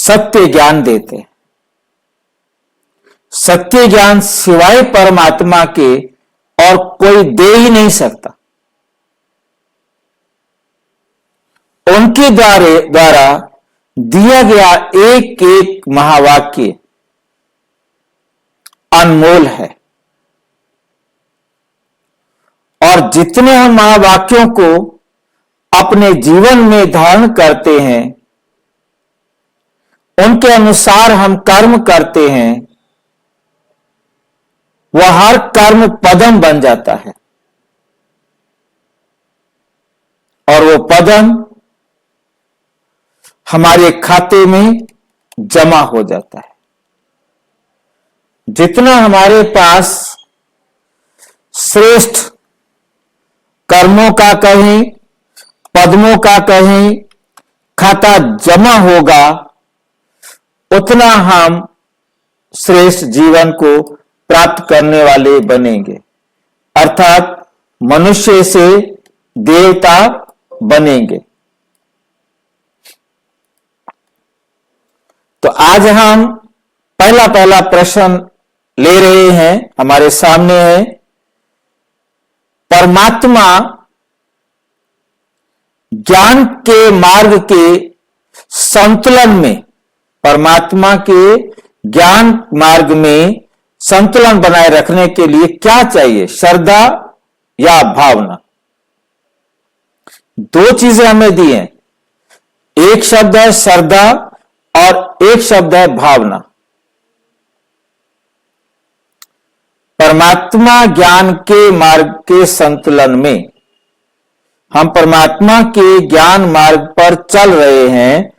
सत्य ज्ञान देते हैं। सत्य ज्ञान सिवाय परमात्मा के और कोई दे ही नहीं सकता। उनके द्वारा दिया गया एक एक महावाक्य अनमोल है, और जितने हम महावाक्यों को अपने जीवन में धारण करते हैं, उनके अनुसार हम कर्म करते हैं, वह हर कर्म पदम बन जाता है, और वो पदम हमारे खाते में जमा हो जाता है। जितना हमारे पास श्रेष्ठ कर्मों का कहीं, पद्मों का कहीं खाता जमा होगा, उतना हम श्रेष्ठ जीवन को प्राप्त करने वाले बनेंगे, अर्थात मनुष्य से देवता बनेंगे। तो आज हम पहला प्रश्न ले रहे हैं, हमारे सामने है, परमात्मा ज्ञान के मार्ग के संतुलन में, परमात्मा के ज्ञान मार्ग में संतुलन बनाए रखने के लिए क्या चाहिए, श्रद्धा या भावना? दो चीजें हमें दी हैं, एक शब्द है श्रद्धा और एक शब्द है भावना। परमात्मा ज्ञान के मार्ग के संतुलन में हम परमात्मा के ज्ञान मार्ग पर चल रहे हैं,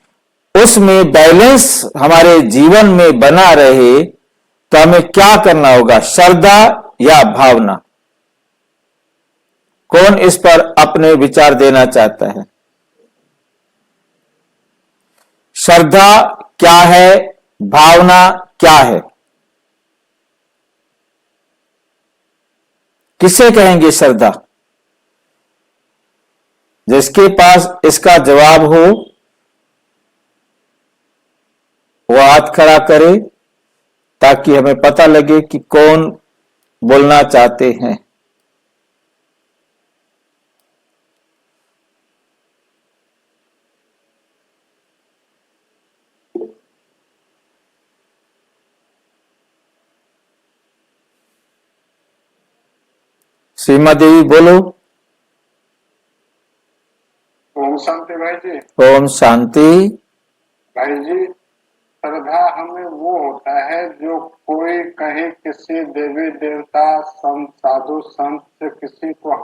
उसमें बैलेंस हमारे जीवन में बना रहे, तो हमें क्या करना होगा, श्रद्धा या भावना? कौन इस पर अपने विचार देना चाहता है? श्रद्धा क्या है, भावना क्या है? किसे कहेंगे श्रद्धा? जिसके पास इसका जवाब हो वो हाथ खड़ा करे, ताकि हमें पता लगे कि कौन बोलना चाहते हैं। सीमा देवी बोलो। ओम शांति भाई जी। ओम शांति। भाई जी, श्रद्धा हमें वो होता है जो कोई कहीं किसी देवी देवता संत साधु संत से किसी को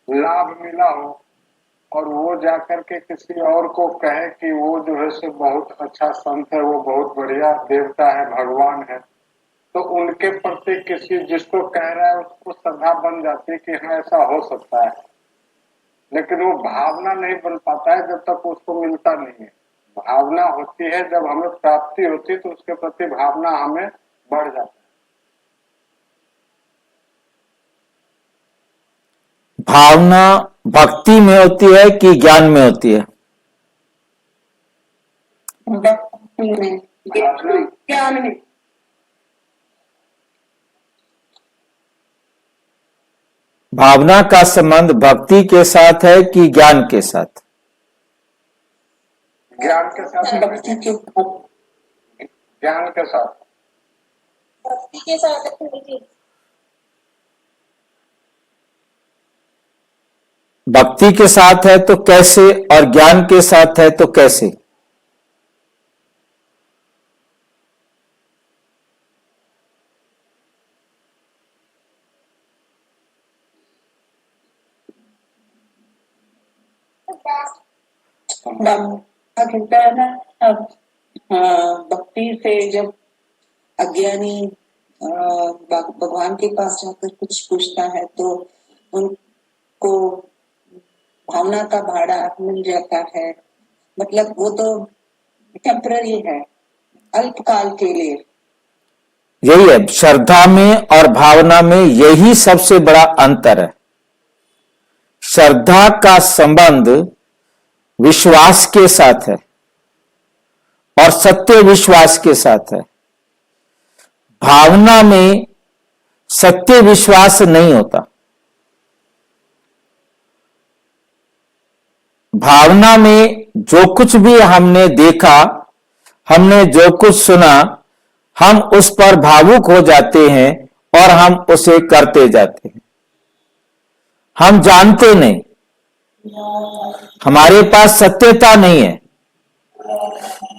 लाभ मिला हो और वो जाकर के किसी और को कहे कि वो जो है से बहुत अच्छा संत है, वो बहुत बढ़िया देवता है, भगवान है, तो उनके प्रति किसी जिसको कह रहा है उसको श्रद्धा बन जाती है कि हाँ ऐसा हो सकता है। लेकिन वो भावना नहीं बन पाता है जब तक उसको मिलता नहीं है। भावना होती है जब हमें प्राप्ति होती है, तो उसके प्रति भावना हमें बढ़ जाता है। भावना भक्ति में होती है कि ज्ञान में होती है? ज्ञान में। भावना का संबंध भक्ति के साथ है कि ज्ञान के साथ? ज्ञान के साथ। ज्ञान के साथ। भक्ति के साथ। भक्ति के साथ है तो कैसे, और ज्ञान के साथ है तो कैसे? भक्ति से जब अज्ञानी भगवान के पास जाकर कुछ पूछता है तो उनको भावना का भाड़ा मिल जाता है। मतलब वो तो टेम्पररी है, अल्पकाल के लिए। यही है श्रद्धा में और भावना में, यही सबसे बड़ा अंतर है। श्रद्धा का संबंध विश्वास के साथ है और सत्य विश्वास के साथ है। भावना में सत्य विश्वास नहीं होता। भावना में जो कुछ भी हमने देखा, हमने जो कुछ सुना, हम उस पर भावुक हो जाते हैं और हम उसे करते जाते हैं। हम जानते नहीं, हमारे पास सत्यता नहीं है,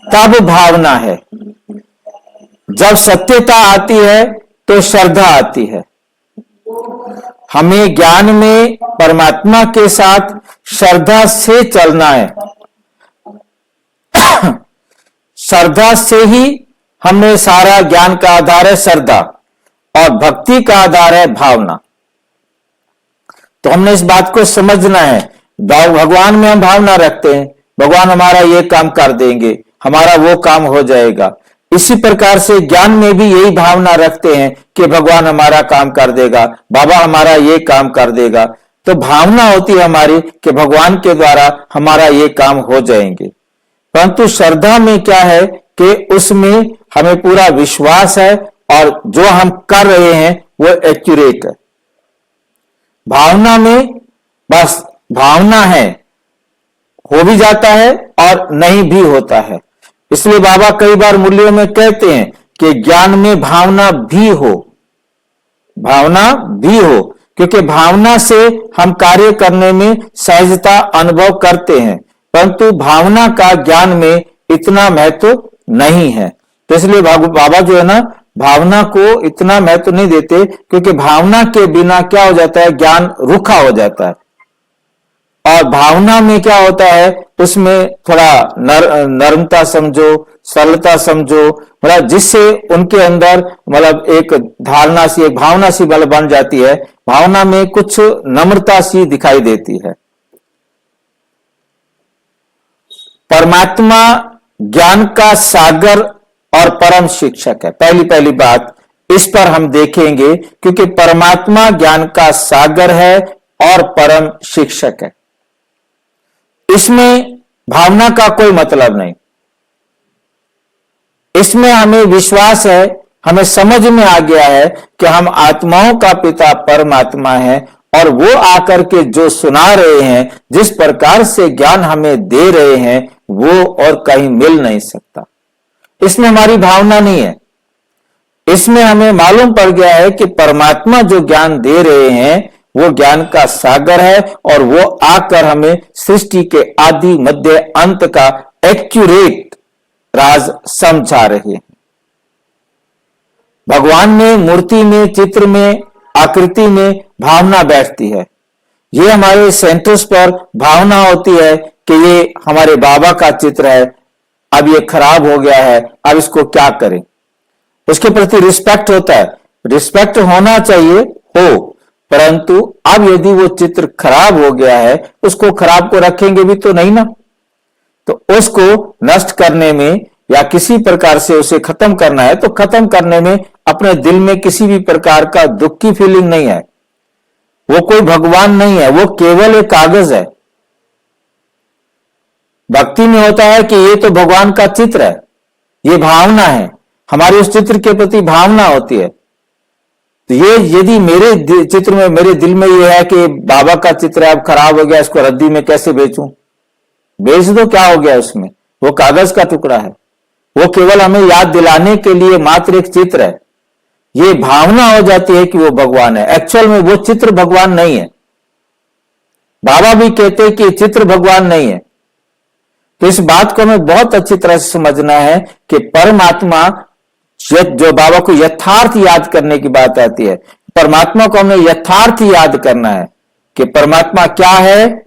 तब भावना है। जब सत्यता आती है तो श्रद्धा आती है। हमें ज्ञान में परमात्मा के साथ श्रद्धा से चलना है। श्रद्धा से ही हमने सारा ज्ञान का आधार है श्रद्धा, और भक्ति का आधार है भावना। तो हमने इस बात को समझना है। भगवान में हम भावना रखते हैं, भगवान हमारा ये काम कर देंगे, हमारा वो काम हो जाएगा। इसी प्रकार से ज्ञान में भी यही भावना रखते हैं कि भगवान हमारा काम कर देगा, बाबा हमारा ये काम कर देगा। तो भावना होती है हमारी कि भगवान के द्वारा हमारा ये काम हो जाएंगे। परंतु श्रद्धा में क्या है कि उसमें हमें पूरा विश्वास है और जो हम कर रहे हैं वो एक्यूरेट है। भावना में बस भावना है, हो भी जाता है और नहीं भी होता है। इसलिए बाबा कई बार मुरलियों में कहते हैं कि ज्ञान में भावना भी हो, भावना भी हो, क्योंकि भावना से हम कार्य करने में सहजता अनुभव करते हैं, परंतु भावना का ज्ञान में इतना महत्व नहीं है। तो इसलिए बाबा जो है ना, भावना को इतना महत्व नहीं देते, क्योंकि भावना के बिना क्या हो जाता है, ज्ञान रुखा हो जाता है। और भावना में क्या होता है, उसमें थोड़ा नर्मता समझो, सरलता समझो, मतलब जिससे उनके अंदर मतलब एक धारणा सी, एक भावना सी बल बन जाती है। भावना में कुछ नम्रता सी दिखाई देती है। परमात्मा ज्ञान का सागर और परम शिक्षक है। पहली बात इस पर हम देखेंगे, क्योंकि परमात्मा ज्ञान का सागर है और परम शिक्षक है। इसमें भावना का कोई मतलब नहीं। इसमें हमें विश्वास है, हमें समझ में आ गया है कि हम आत्माओं का पिता परमात्मा है, और वो आकर के जो सुना रहे हैं, जिस प्रकार से ज्ञान हमें दे रहे हैं, वो और कहीं मिल नहीं सकता। इसमें हमारी भावना नहीं है। इसमें हमें मालूम पड़ गया है कि परमात्मा जो ज्ञान दे रहे हैं वो ज्ञान का सागर है, और वो आकर हमें सृष्टि के आदि मध्य अंत का एक्यूरेट राज समझा रहे हैं। भगवान में, मूर्ति में, चित्र में, आकृति में भावना बैठती है। ये हमारे सेंटर्स पर भावना होती है कि ये हमारे बाबा का चित्र है, अब ये खराब हो गया है, अब इसको क्या करें। उसके प्रति रिस्पेक्ट होता है, रिस्पेक्ट होना चाहिए हो, परंतु अब यदि वो चित्र खराब हो गया है, उसको खराब को रखेंगे भी तो नहीं ना। तो उसको नष्ट करने में या किसी प्रकार से उसे खत्म करना है, तो खत्म करने में अपने दिल में किसी भी प्रकार का दुख की फीलिंग नहीं है। वो कोई भगवान नहीं है, वो केवल एक कागज है। भक्ति में होता है कि ये तो भगवान का चित्र है, ये भावना है, हमारी उस चित्र के प्रति भावना होती है। तो ये यदि मेरे चित्र में, मेरे दिल में ये है कि बाबा का चित्र है, अब खराब हो गया, इसको रद्दी में कैसे बेचूं, बेच दो, क्या हो गया उसमें, वो कागज का टुकड़ा है। वो केवल हमें याद दिलाने के लिए मात्र एक चित्र है। ये भावना हो जाती है कि वो भगवान है, एक्चुअल में वो चित्र भगवान नहीं है। बाबा भी कहते हैं कि चित्र भगवान नहीं है। तो इस बात को हमें बहुत अच्छी तरह से समझना है कि परमात्मा, जो बाबा को यथार्थ याद करने की बात आती है, परमात्मा को हमें यथार्थ याद करना है कि परमात्मा क्या है,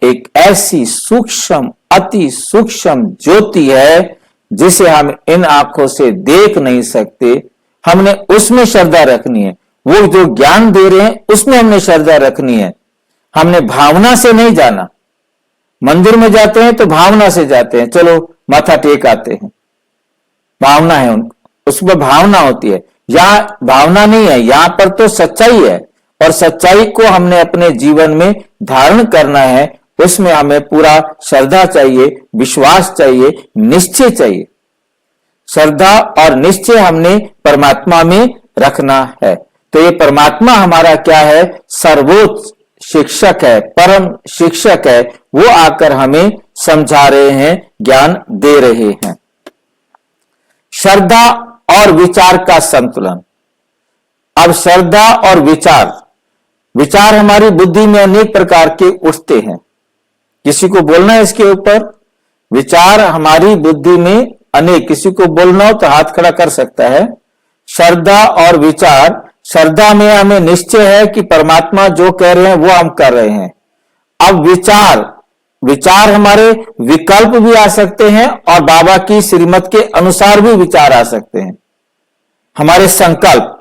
एक ऐसी सूक्ष्म, अति सूक्ष्म ज्योति है जिसे हम इन आंखों से देख नहीं सकते। हमने उसमें श्रद्धा रखनी है। वो जो ज्ञान दे रहे हैं उसमें हमने श्रद्धा रखनी है। हमने भावना से नहीं जाना। मंदिर में जाते हैं तो भावना से जाते हैं, चलो माथा टेक आते हैं, भावना है उनको, उसमें भावना होती है। यहां भावना नहीं है, यहां पर तो सच्चाई है, और सच्चाई को हमने अपने जीवन में धारण करना है, उसमें हमें पूरा श्रद्धा चाहिए, विश्वास चाहिए, निश्चय चाहिए। श्रद्धा और निश्चय हमने परमात्मा में रखना है। तो ये परमात्मा हमारा क्या है? सर्वोच्च शिक्षक है, परम शिक्षक है। वो आकर हमें समझा रहे हैं, ज्ञान दे रहे हैं। श्रद्धा और विचार का संतुलन। अब श्रद्धा और विचार हमारी बुद्धि में अनेक प्रकार के उठते हैं। किसी को बोलना है इसके ऊपर? विचार हमारी बुद्धि में अनेक, किसी को बोलना हो तो हाथ खड़ा कर सकता है। श्रद्धा और विचार। श्रद्धा में हमें निश्चय है कि परमात्मा जो कह रहे हैं वो हम कर रहे हैं। अब विचार हमारे विकल्प भी आ सकते हैं और बाबा की श्रीमत के अनुसार भी विचार आ सकते हैं। हमारे संकल्प,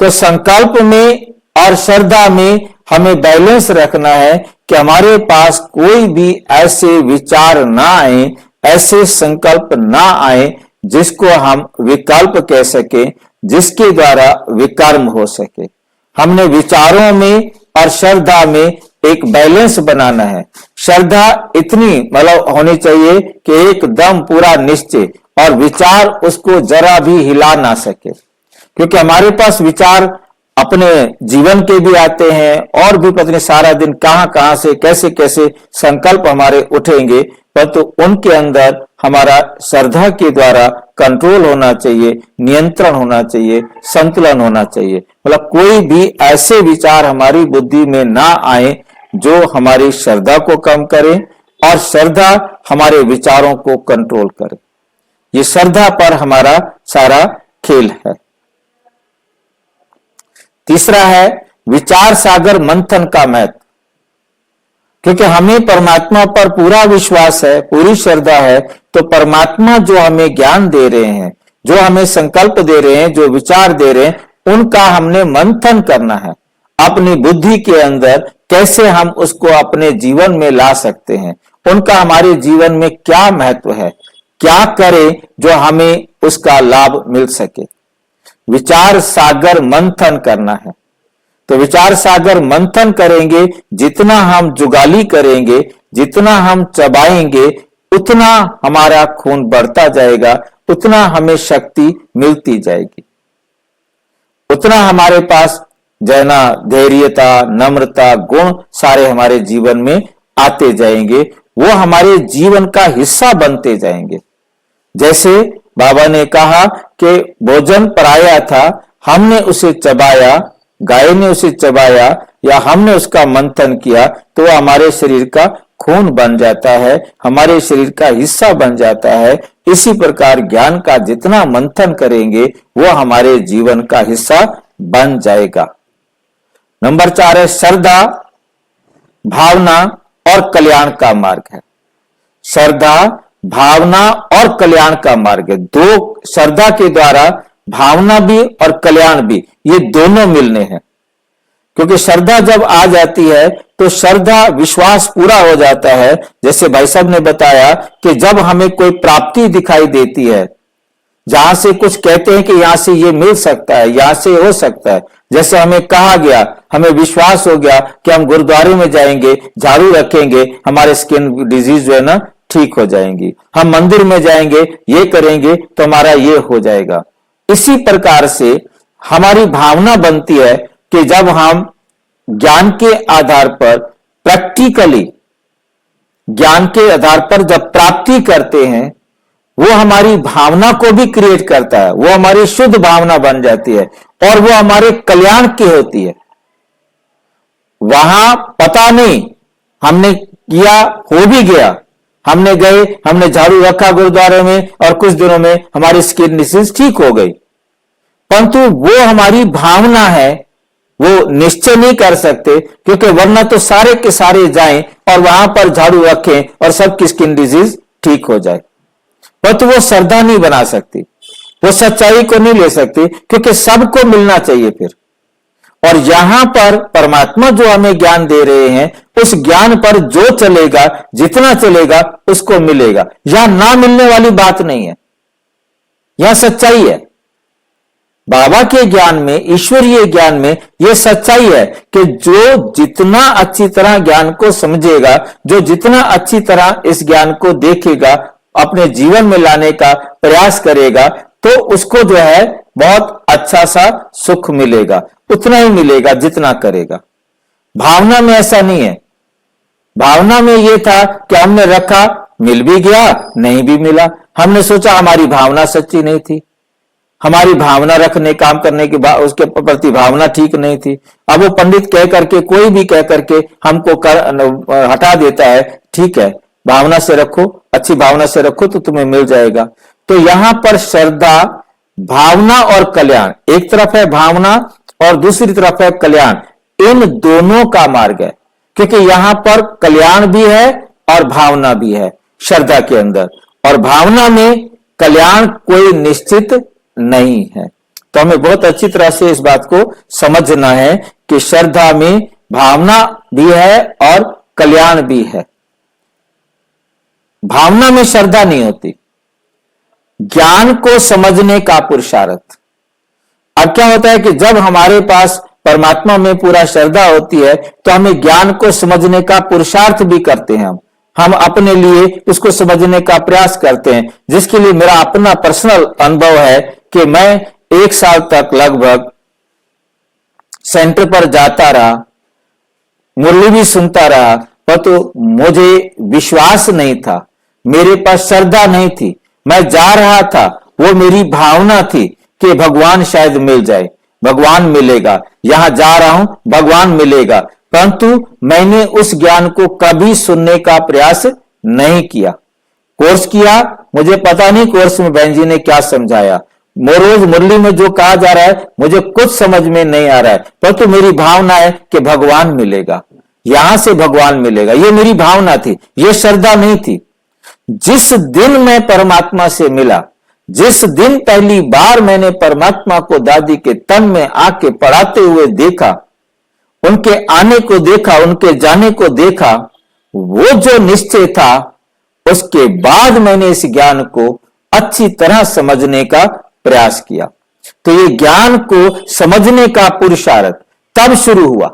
तो संकल्प में और श्रद्धा में हमें बैलेंस रखना है कि हमारे पास कोई भी ऐसे विचार ना आए, ऐसे संकल्प ना आए जिसको हम विकल्प कह सके, जिसके द्वारा विकर्म हो सके। हमने विचारों में और श्रद्धा में एक बैलेंस बनाना है। श्रद्धा इतनी मतलब होनी चाहिए कि एकदम पूरा निश्चय, और विचार उसको जरा भी हिला ना सके, क्योंकि हमारे पास विचार अपने जीवन के भी आते हैं और भी पता नहीं सारा दिन कहां से कैसे कैसे संकल्प हमारे उठेंगे, परंतु उनके अंदर हमारा श्रद्धा के द्वारा कंट्रोल होना चाहिए, नियंत्रण होना चाहिए, संतुलन होना चाहिए। मतलब कोई भी ऐसे विचार हमारी बुद्धि में ना आए जो हमारी श्रद्धा को कम करे और श्रद्धा हमारे विचारों को कंट्रोल करे। ये श्रद्धा पर हमारा सारा खेल है। तीसरा है विचार सागर मंथन का महत्व। क्योंकि हमें परमात्मा पर पूरा विश्वास है, पूरी श्रद्धा है, तो परमात्मा जो हमें ज्ञान दे रहे हैं, जो हमें संकल्प दे रहे हैं, जो विचार दे रहे हैं, उनका हमने मंथन करना है। अपनी बुद्धि के अंदर कैसे हम उसको अपने जीवन में ला सकते हैं, उनका हमारे जीवन में क्या महत्व है, क्या करें जो हमें उसका लाभ मिल सके। विचार सागर मंथन करना है। तो विचार सागर मंथन करेंगे, जितना हम जुगाली करेंगे, जितना हम चबाएंगे, उतना हमारा खून बढ़ता जाएगा, उतना हमें शक्ति मिलती जाएगी, उतना हमारे पास जना धैर्यता, नम्रता गुण सारे हमारे जीवन में आते जाएंगे। वो हमारे जीवन का हिस्सा बनते जाएंगे। जैसे बाबा ने कहा कि भोजन पराया था, हमने उसे चबाया, गाय ने उसे चबाया या हमने उसका मंथन किया, तो वह हमारे शरीर का खून बन जाता है, हमारे शरीर का हिस्सा बन जाता है। इसी प्रकार ज्ञान का जितना मंथन करेंगे वो हमारे जीवन का हिस्सा बन जाएगा। नंबर 4 है श्रद्धा, भावना और कल्याण का मार्ग है। श्रद्धा, भावना और कल्याण का मार्ग है। दो, श्रद्धा के द्वारा भावना भी और कल्याण भी, ये दोनों मिलने हैं। क्योंकि श्रद्धा जब आ जाती है तो श्रद्धा विश्वास पूरा हो जाता है। जैसे भाई साहब ने बताया कि जब हमें कोई प्राप्ति दिखाई देती है, जहां से कुछ कहते हैं कि यहां से ये मिल सकता है, यहां से हो सकता है, जैसे हमें कहा गया, हमें विश्वास हो गया कि हम गुरुद्वारे में जाएंगे, झाड़ू रखेंगे, हमारे स्किन डिजीज जो है ना ठीक हो जाएंगी, हम मंदिर में जाएंगे, ये करेंगे तो हमारा ये हो जाएगा। इसी प्रकार से हमारी भावना बनती है कि जब हम ज्ञान के आधार पर प्रैक्टिकली, ज्ञान के आधार पर जब प्राप्ति करते हैं, वो हमारी भावना को भी क्रिएट करता है, वो हमारी शुद्ध भावना बन जाती है और वो हमारे कल्याण की होती है। वहां पता नहीं हमने किया, हो भी गया, हमने गए, हमने झाड़ू रखा गुरुद्वारे में और कुछ दिनों में हमारी स्किन डिसीज ठीक हो गई, परंतु वो हमारी भावना है, वो निश्चय नहीं कर सकते, क्योंकि वरना तो सारे के सारे जाएं और वहां पर झाड़ू रखें और सबकी स्किन डिजीज ठीक हो जाए, परंतु वो श्रद्धा नहीं बना सकती, वो सच्चाई को नहीं ले सकती, क्योंकि सबको मिलना चाहिए फिर। और यहां पर परमात्मा जो हमें ज्ञान दे रहे हैं, उस ज्ञान पर जो चलेगा, जितना चलेगा उसको मिलेगा। यहां ना मिलने वाली बात नहीं है, यहां सच्चाई है। बाबा के ज्ञान में, ईश्वरीय ज्ञान में यह सच्चाई है कि जो जितना अच्छी तरह ज्ञान को समझेगा, जो जितना अच्छी तरह इस ज्ञान को देखेगा, अपने जीवन में लाने का प्रयास करेगा, तो उसको जो है बहुत अच्छा सा सुख मिलेगा, उतना ही मिलेगा जितना करेगा। भावना में ऐसा नहीं है। भावना में यह था कि हमने रखा, मिल भी गया, नहीं भी मिला। हमने सोचा हमारी भावना सच्ची नहीं थी, हमारी भावना रखने, काम करने की उसके प्रति भावना ठीक नहीं थी। अब वो पंडित कह करके, कोई भी कह करके हमको हटा देता है, ठीक है भावना से रखो, अच्छी भावना से रखो तो तुम्हें मिल जाएगा। तो यहां पर श्रद्धा, भावना और कल्याण, एक तरफ है भावना और दूसरी तरफ है कल्याण, इन दोनों का मार्ग है। क्योंकि यहां पर कल्याण भी है और भावना भी है श्रद्धा के अंदर, और भावना में कल्याण कोई निश्चित नहीं है। तो हमें बहुत अच्छी तरह से इस बात को समझना है कि श्रद्धा में भावना भी है और कल्याण भी है। भावना में श्रद्धा नहीं होती, ज्ञान को समझने का पुरुषार्थ। अब क्या होता है कि जब हमारे पास परमात्मा में पूरा श्रद्धा होती है तो हमें ज्ञान को समझने का पुरुषार्थ भी करते हैं। हम अपने लिए उसको समझने का प्रयास करते हैं, जिसके लिए मेरा अपना पर्सनल अनुभव है कि मैं 1 साल तक लगभग सेंटर पर जाता रहा, मुरली भी सुनता रहा, पर तो मुझे विश्वास नहीं था, मेरे पास श्रद्धा नहीं थी। मैं जा रहा था, वो मेरी भावना थी कि भगवान शायद मिल जाए, भगवान मिलेगा, यहां जा रहा हूं भगवान मिलेगा, परंतु मैंने उस ज्ञान को कभी सुनने का प्रयास नहीं किया। कोर्स किया, मुझे पता नहीं कोर्स में बहन जी ने क्या समझाया, रोज मुरली में जो कहा जा रहा है मुझे कुछ समझ में नहीं आ रहा है, परंतु मेरी भावना है कि भगवान मिलेगा, यहां से भगवान मिलेगा, ये मेरी भावना थी, ये श्रद्धा नहीं थी। जिस दिन मैं परमात्मा से मिला, जिस दिन पहली बार मैंने परमात्मा को दादी के तन में आके पढ़ाते हुए देखा, उनके आने को देखा, उनके जाने को देखा, वो जो निश्चय था, उसके बाद मैंने इस ज्ञान को अच्छी तरह समझने का प्रयास किया। तो ये ज्ञान को समझने का पुरुषार्थ तब शुरू हुआ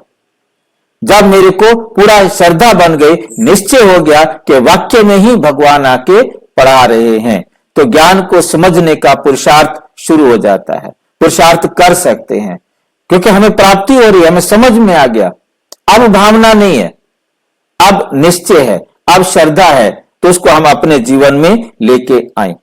जब मेरे को पूरा श्रद्धा बन गई, निश्चय हो गया कि वाक्य में ही भगवान आके पढ़ा रहे हैं। तो ज्ञान को समझने का पुरुषार्थ शुरू हो जाता है, पुरुषार्थ कर सकते हैं, क्योंकि हमें प्राप्ति हो रही है, हमें समझ में आ गया। अब भावना नहीं है, अब निश्चय है, अब श्रद्धा है, तो उसको हम अपने जीवन में लेके आए।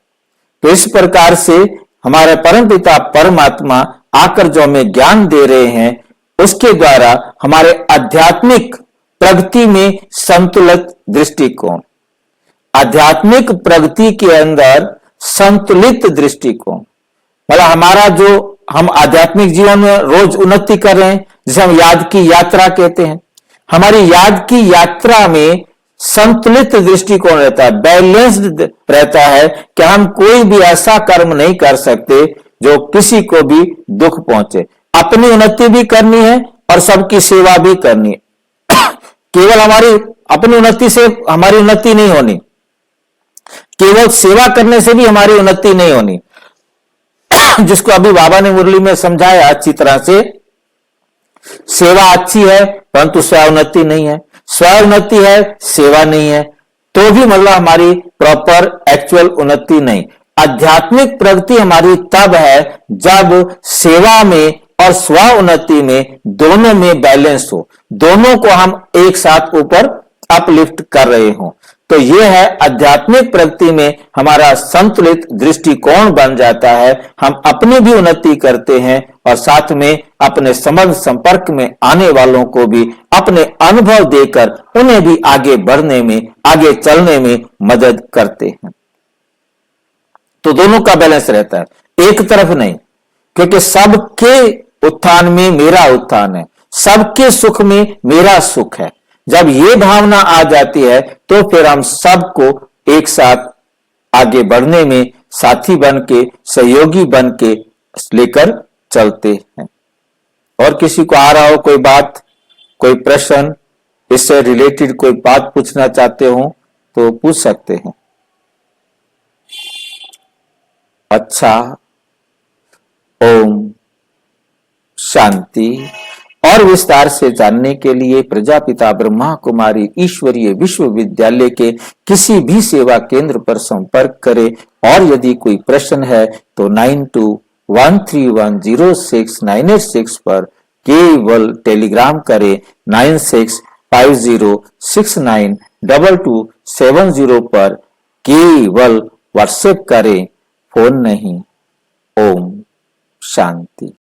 तो इस प्रकार से हमारे परमपिता परमात्मा आकर जो हमें ज्ञान दे रहे हैं, उसके द्वारा हमारे आध्यात्मिक प्रगति में संतुलित दृष्टिकोण, आध्यात्मिक प्रगति के अंदर संतुलित दृष्टिकोण, मतलब हमारा जो हम आध्यात्मिक जीवन में रोज उन्नति कर रहे हैं, जिसे हम याद की यात्रा कहते हैं, हमारी याद की यात्रा में संतुलित दृष्टिकोण रहता है, बैलेंस्ड रहता है कि हम कोई भी ऐसा कर्म नहीं कर सकते जो किसी को भी दुख पहुंचे। अपनी उन्नति भी करनी है और सबकी सेवा भी करनी है। केवल हमारी अपनी उन्नति से हमारी उन्नति नहीं होनी, केवल सेवा करने से भी हमारी उन्नति नहीं होनी। जिसको अभी बाबा ने मुरली में समझाया अच्छी तरह से, सेवा अच्छी है परंतु स्व उन्नति नहीं है, स्व उन्नति है सेवा नहीं है, तो भी मतलब हमारी प्रॉपर एक्चुअल उन्नति नहीं। आध्यात्मिक प्रगति हमारी तब है जब सेवा में और स्व उन्नति में दोनों में बैलेंस हो, दोनों को हम एक साथ ऊपर अपलिफ्ट कर रहे हो। तो यह है आध्यात्मिक प्रगति में हमारा संतुलित दृष्टिकोण बन जाता है। हम अपनी भी उन्नति करते हैं और साथ में अपने संबंध संपर्क में आने वालों को भी अपने अनुभव देकर उन्हें भी आगे बढ़ने में, आगे चलने में मदद करते हैं। तो दोनों का बैलेंस रहता है, एक तरफ नहीं, क्योंकि सबके उत्थान में मेरा उत्थान है, सबके सुख में मेरा सुख है। जब ये भावना आ जाती है तो फिर हम सबको एक साथ आगे बढ़ने में साथी बन के, सहयोगी बन के लेकर चलते हैं। और किसी को आ रहा हो कोई बात, कोई प्रश्न, इससे रिलेटेड कोई बात पूछना चाहते हो तो पूछ सकते हैं। अच्छा, ओम शांति। और विस्तार से जानने के लिए प्रजापिता ब्रह्मा कुमारी ईश्वरीय विश्वविद्यालय के किसी भी सेवा केंद्र पर संपर्क करें। और यदि कोई प्रश्न है तो 9213106986 पर केवल टेलीग्राम करें। 9650692270 पर केवल व्हाट्सएप करें, फोन नहीं। ओम शांति।